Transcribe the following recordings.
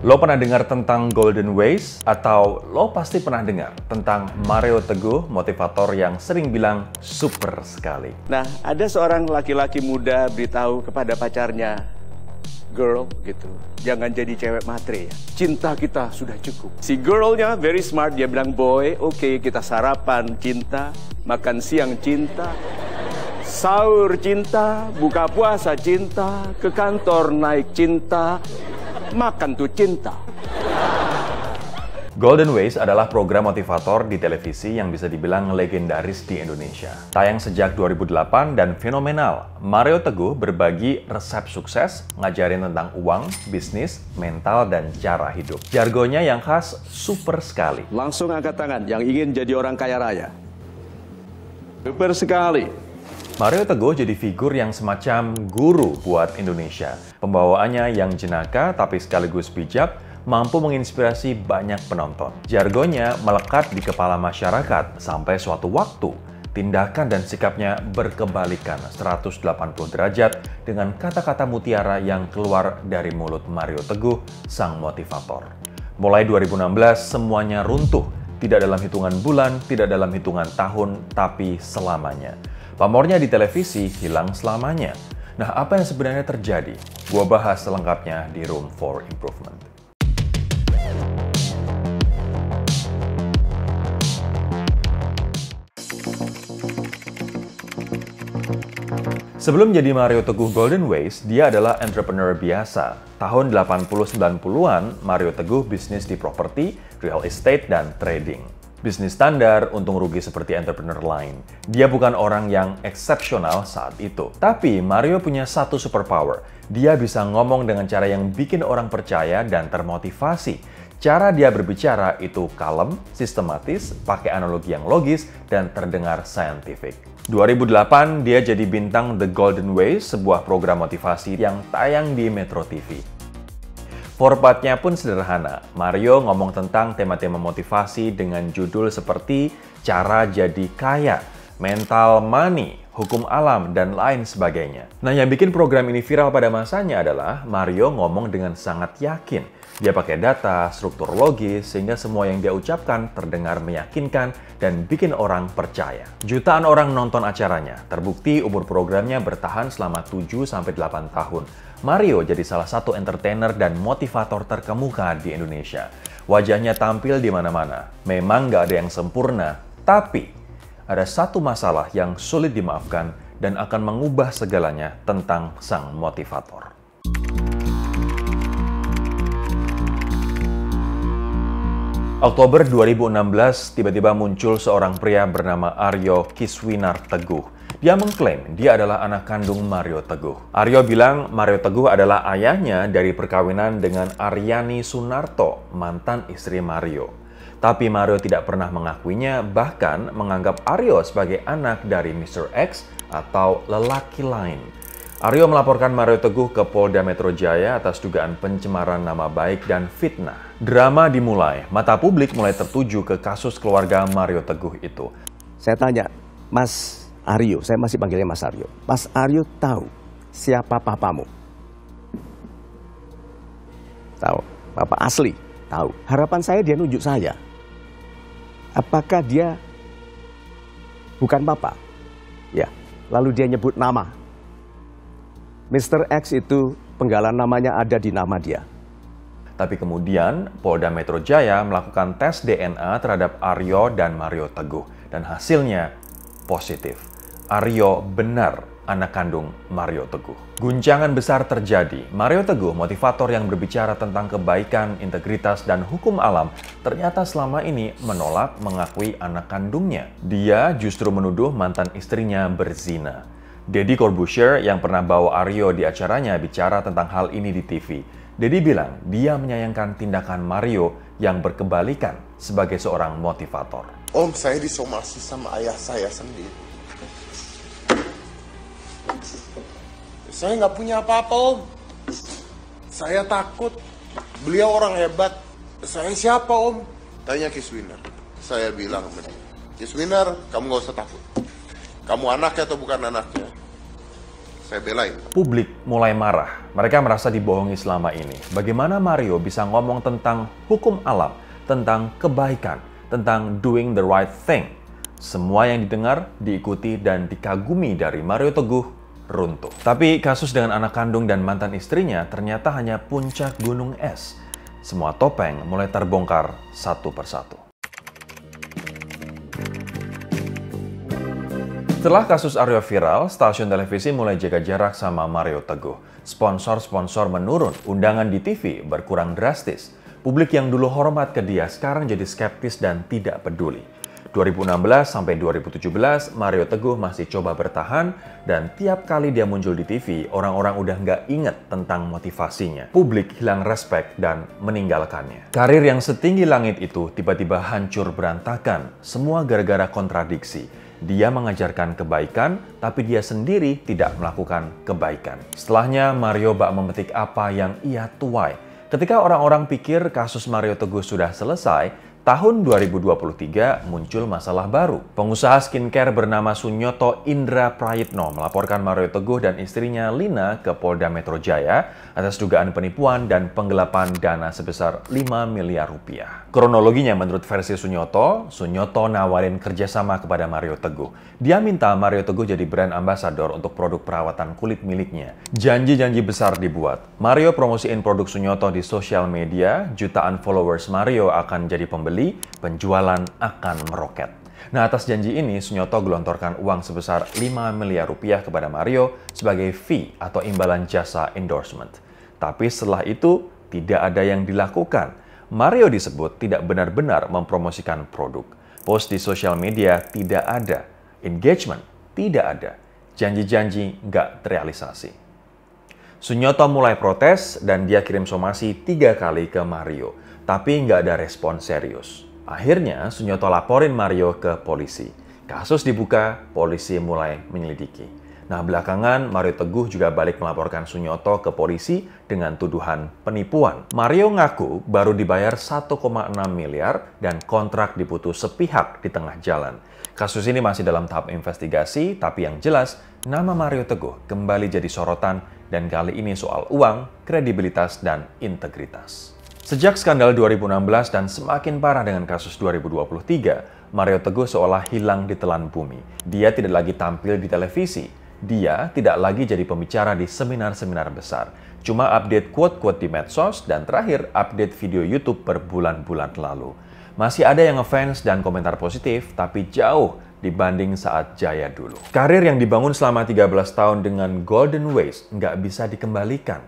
Lo pernah dengar tentang Golden Ways? Atau lo pasti pernah dengar tentang Mario Teguh, motivator yang sering bilang super sekali. Nah, ada seorang laki-laki muda beritahu kepada pacarnya, girl, gitu, jangan jadi cewek matre ya. Cinta kita sudah cukup. Si girlnya very smart, dia bilang, boy, oke, kita sarapan cinta, makan siang cinta, sahur cinta, buka puasa cinta, ke kantor naik cinta, makan tuh cinta. Golden Ways adalah program motivator di televisi yang bisa dibilang legendaris di Indonesia. Tayang sejak 2008 dan fenomenal. Mario Teguh berbagi resep sukses, ngajarin tentang uang, bisnis, mental, dan cara hidup. Jargonnya yang khas super sekali. Langsung angkat tangan yang ingin jadi orang kaya raya. Super sekali. Mario Teguh jadi figur yang semacam guru buat Indonesia. Pembawaannya yang jenaka tapi sekaligus bijak, mampu menginspirasi banyak penonton. Jargonnya melekat di kepala masyarakat sampai suatu waktu. Tindakan dan sikapnya berkebalikan 180 derajat dengan kata-kata mutiara yang keluar dari mulut Mario Teguh, sang motivator. Mulai 2016, semuanya runtuh. Tidak dalam hitungan bulan, tidak dalam hitungan tahun, tapi selamanya. Pamornya di televisi hilang selamanya. Nah, apa yang sebenarnya terjadi? Gua bahas selengkapnya di Room for Improvement. Sebelum jadi Mario Teguh Golden Ways, dia adalah entrepreneur biasa. Tahun 80-90-an, Mario Teguh bisnis di properti, real estate, dan trading. Bisnis standar, untung rugi seperti entrepreneur lain. Dia bukan orang yang eksepsional saat itu. Tapi Mario punya satu superpower. Dia bisa ngomong dengan cara yang bikin orang percaya dan termotivasi. Cara dia berbicara itu kalem, sistematis, pakai analogi yang logis, dan terdengar saintifik. 2008, dia jadi bintang The Golden Ways, sebuah program motivasi yang tayang di Metro TV. Formatnya pun sederhana. Mario ngomong tentang tema-tema motivasi dengan judul seperti cara jadi kaya, mental money, hukum alam, dan lain sebagainya. Nah, yang bikin program ini viral pada masanya adalah Mario ngomong dengan sangat yakin. Dia pakai data, struktur logis, sehingga semua yang dia ucapkan terdengar meyakinkan dan bikin orang percaya. Jutaan orang nonton acaranya. Terbukti umur programnya bertahan selama 7-8 tahun. Mario jadi salah satu entertainer dan motivator terkemuka di Indonesia. Wajahnya tampil di mana-mana. Memang nggak ada yang sempurna, tapi ada satu masalah yang sulit dimaafkan dan akan mengubah segalanya tentang sang motivator. Oktober 2016, tiba-tiba muncul seorang pria bernama Aryo Kiswinar Teguh. Dia mengklaim dia adalah anak kandung Mario Teguh. Aryo bilang Mario Teguh adalah ayahnya dari perkawinan dengan Aryani Sunarto, mantan istri Mario. Tapi Mario tidak pernah mengakuinya, bahkan menganggap Aryo sebagai anak dari Mr. X atau lelaki lain. Aryo melaporkan Mario Teguh ke Polda Metro Jaya atas dugaan pencemaran nama baik dan fitnah. Drama dimulai, mata publik mulai tertuju ke kasus keluarga Mario Teguh itu. Saya tanya, Mas Aryo, saya masih panggilnya Mas Aryo. Mas Aryo tahu siapa papamu? Tahu. Papa asli? Tahu. Harapan saya dia nunjuk saya. Apakah dia bukan papa? Ya. Lalu dia nyebut nama. Mr. X itu penggalan namanya ada di nama dia. Tapi kemudian Polda Metro Jaya melakukan tes DNA terhadap Aryo dan Mario Teguh. Dan hasilnya positif. Aryo benar anak kandung Mario Teguh. Guncangan besar terjadi. Mario Teguh, motivator yang berbicara tentang kebaikan, integritas, dan hukum alam, ternyata selama ini menolak mengakui anak kandungnya. Dia justru menuduh mantan istrinya berzina. Deddy Corbuzier yang pernah bawa Aryo di acaranya bicara tentang hal ini di TV. Deddy bilang dia menyayangkan tindakan Mario yang berkebalikan sebagai seorang motivator. Om, saya disomasi sama ayah saya sendiri. Saya nggak punya apa-apa, Om. Saya takut. Beliau orang hebat. Saya siapa, Om? Tanya Kiswinar. Saya bilang, Kiswinar, kamu nggak usah takut. Kamu anaknya atau bukan anaknya? saya belain. Publik mulai marah. Mereka merasa dibohongi selama ini. Bagaimana Mario bisa ngomong tentang hukum alam, tentang kebaikan, tentang doing the right thing? Semua yang didengar, diikuti, dan dikagumi dari Mario Teguh runtuh. Tapi kasus dengan anak kandung dan mantan istrinya ternyata hanya puncak gunung es. Semua topeng mulai terbongkar satu persatu. Setelah kasus Aryo viral, stasiun televisi mulai jaga jarak sama Mario Teguh. Sponsor-sponsor menurun, undangan di TV berkurang drastis. Publik yang dulu hormat ke dia sekarang jadi skeptis dan tidak peduli. 2016 sampai 2017, Mario Teguh masih coba bertahan dan tiap kali dia muncul di TV, orang-orang udah nggak inget tentang motivasinya. Publik hilang respek dan meninggalkannya. Karir yang setinggi langit itu tiba-tiba hancur berantakan, semua gara-gara kontradiksi. Dia mengajarkan kebaikan, tapi dia sendiri tidak melakukan kebaikan. Setelahnya, Mario bak memetik apa yang ia tuai. Ketika orang-orang pikir kasus Mario Teguh sudah selesai, tahun 2023 muncul masalah baru. Pengusaha skincare bernama Sunyoto Indra Prayitno melaporkan Mario Teguh dan istrinya Lina ke Polda Metro Jaya atas dugaan penipuan dan penggelapan dana sebesar 5 miliar rupiah. Kronologinya menurut versi Sunyoto nawarin kerjasama kepada Mario Teguh. Dia minta Mario Teguh jadi brand ambassador untuk produk perawatan kulit miliknya. Janji-janji besar dibuat. Mario promosiin produk Sunyoto di sosial media, jutaan followers Mario akan jadi pembeli, penjualan akan meroket. Nah, atas janji ini, Sunyoto gelontorkan uang sebesar 5 miliar rupiah kepada Mario sebagai fee atau imbalan jasa endorsement. Tapi setelah itu, tidak ada yang dilakukan. Mario disebut tidak benar-benar mempromosikan produk. Post di sosial media tidak ada. Engagement tidak ada. Janji-janji nggak terrealisasi. Sunyoto mulai protes dan dia kirim somasi 3 kali ke Mario. Tapi nggak ada respon serius. Akhirnya, Sunyoto laporin Mario ke polisi. Kasus dibuka, polisi mulai menyelidiki. Nah, belakangan Mario Teguh juga balik melaporkan Sunyoto ke polisi dengan tuduhan penipuan. Mario ngaku baru dibayar 1,6 miliar dan kontrak diputus sepihak di tengah jalan. Kasus ini masih dalam tahap investigasi, tapi yang jelas, nama Mario Teguh kembali jadi sorotan dan kali ini soal uang, kredibilitas, dan integritas. Sejak skandal 2016 dan semakin parah dengan kasus 2023, Mario Teguh seolah hilang di telan bumi. Dia tidak lagi tampil di televisi. Dia tidak lagi jadi pembicara di seminar-seminar besar. Cuma update quote-quote di medsos dan terakhir update video YouTube berbulan-bulan lalu. Masih ada yang ngefans dan komentar positif, tapi jauh dibanding saat jaya dulu. Karir yang dibangun selama 13 tahun dengan golden ways nggak bisa dikembalikan.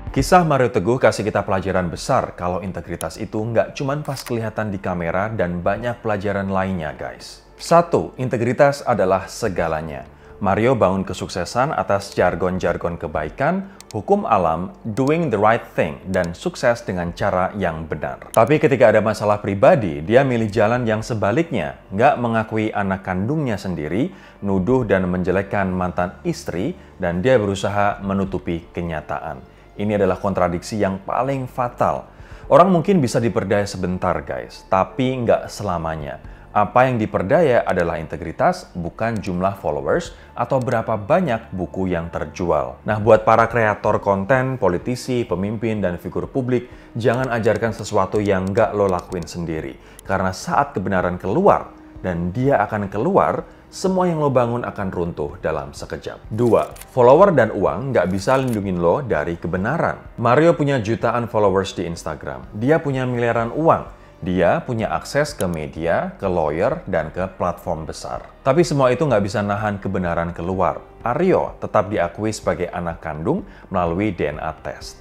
Kisah Mario Teguh kasih kita pelajaran besar kalau integritas itu nggak cuma pas kelihatan di kamera dan banyak pelajaran lainnya, guys. 1. Integritas adalah segalanya. Mario bangun kesuksesan atas jargon-jargon kebaikan, hukum alam, doing the right thing, dan sukses dengan cara yang benar. Tapi ketika ada masalah pribadi, dia milih jalan yang sebaliknya, nggak mengakui anak kandungnya sendiri, nuduh dan menjelekkan mantan istri, dan dia berusaha menutupi kenyataan. Ini adalah kontradiksi yang paling fatal. Orang mungkin bisa diperdaya sebentar, guys, tapi nggak selamanya. Apa yang diperdaya adalah integritas, bukan jumlah followers atau berapa banyak buku yang terjual. Nah, buat para kreator konten, politisi, pemimpin, dan figur publik, jangan ajarkan sesuatu yang nggak lo lakuin sendiri. Karena saat kebenaran keluar, dan dia akan keluar, semua yang lo bangun akan runtuh dalam sekejap. 2. Follower dan uang nggak bisa lindungin lo dari kebenaran. Mario punya jutaan followers di Instagram. Dia punya miliaran uang. Dia punya akses ke media, ke lawyer, dan ke platform besar. Tapi semua itu nggak bisa nahan kebenaran keluar. Aryo tetap diakui sebagai anak kandung melalui DNA test.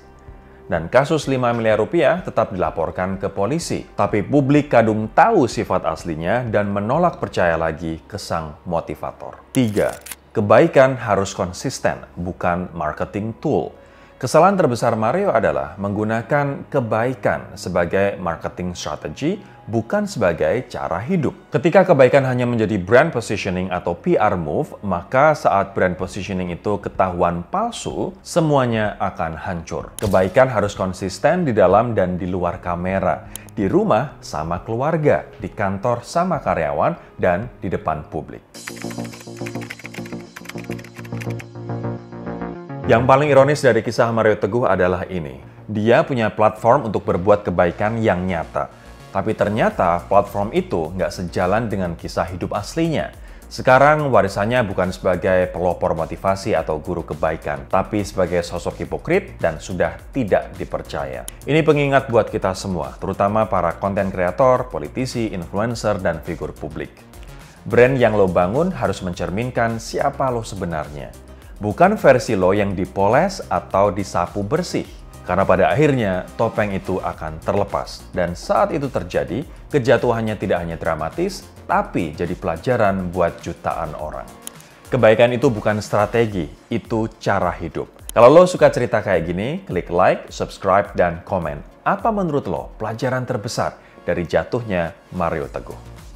Dan kasus 5 miliar rupiah tetap dilaporkan ke polisi. Tapi publik kadung tahu sifat aslinya dan menolak percaya lagi ke sang motivator. 3. Kebaikan harus konsisten, bukan marketing tool. Kesalahan terbesar Mario adalah menggunakan kebaikan sebagai marketing strategy, bukan sebagai cara hidup. Ketika kebaikan hanya menjadi brand positioning atau PR move, maka saat brand positioning itu ketahuan palsu, semuanya akan hancur. Kebaikan harus konsisten di dalam dan di luar kamera, di rumah sama keluarga, di kantor sama karyawan, dan di depan publik. Yang paling ironis dari kisah Mario Teguh adalah ini. Dia punya platform untuk berbuat kebaikan yang nyata. Tapi ternyata platform itu nggak sejalan dengan kisah hidup aslinya. Sekarang warisannya bukan sebagai pelopor motivasi atau guru kebaikan, tapi sebagai sosok hipokrit dan sudah tidak dipercaya. Ini pengingat buat kita semua, terutama para konten kreator, politisi, influencer, dan figur publik. Brand yang lo bangun harus mencerminkan siapa lo sebenarnya. Bukan versi lo yang dipoles atau disapu bersih. Karena pada akhirnya topeng itu akan terlepas. Dan saat itu terjadi, kejatuhannya tidak hanya dramatis, tapi jadi pelajaran buat jutaan orang. Kebaikan itu bukan strategi, itu cara hidup. Kalau lo suka cerita kayak gini, klik like, subscribe, dan komen. Apa menurut lo pelajaran terbesar dari jatuhnya Mario Teguh?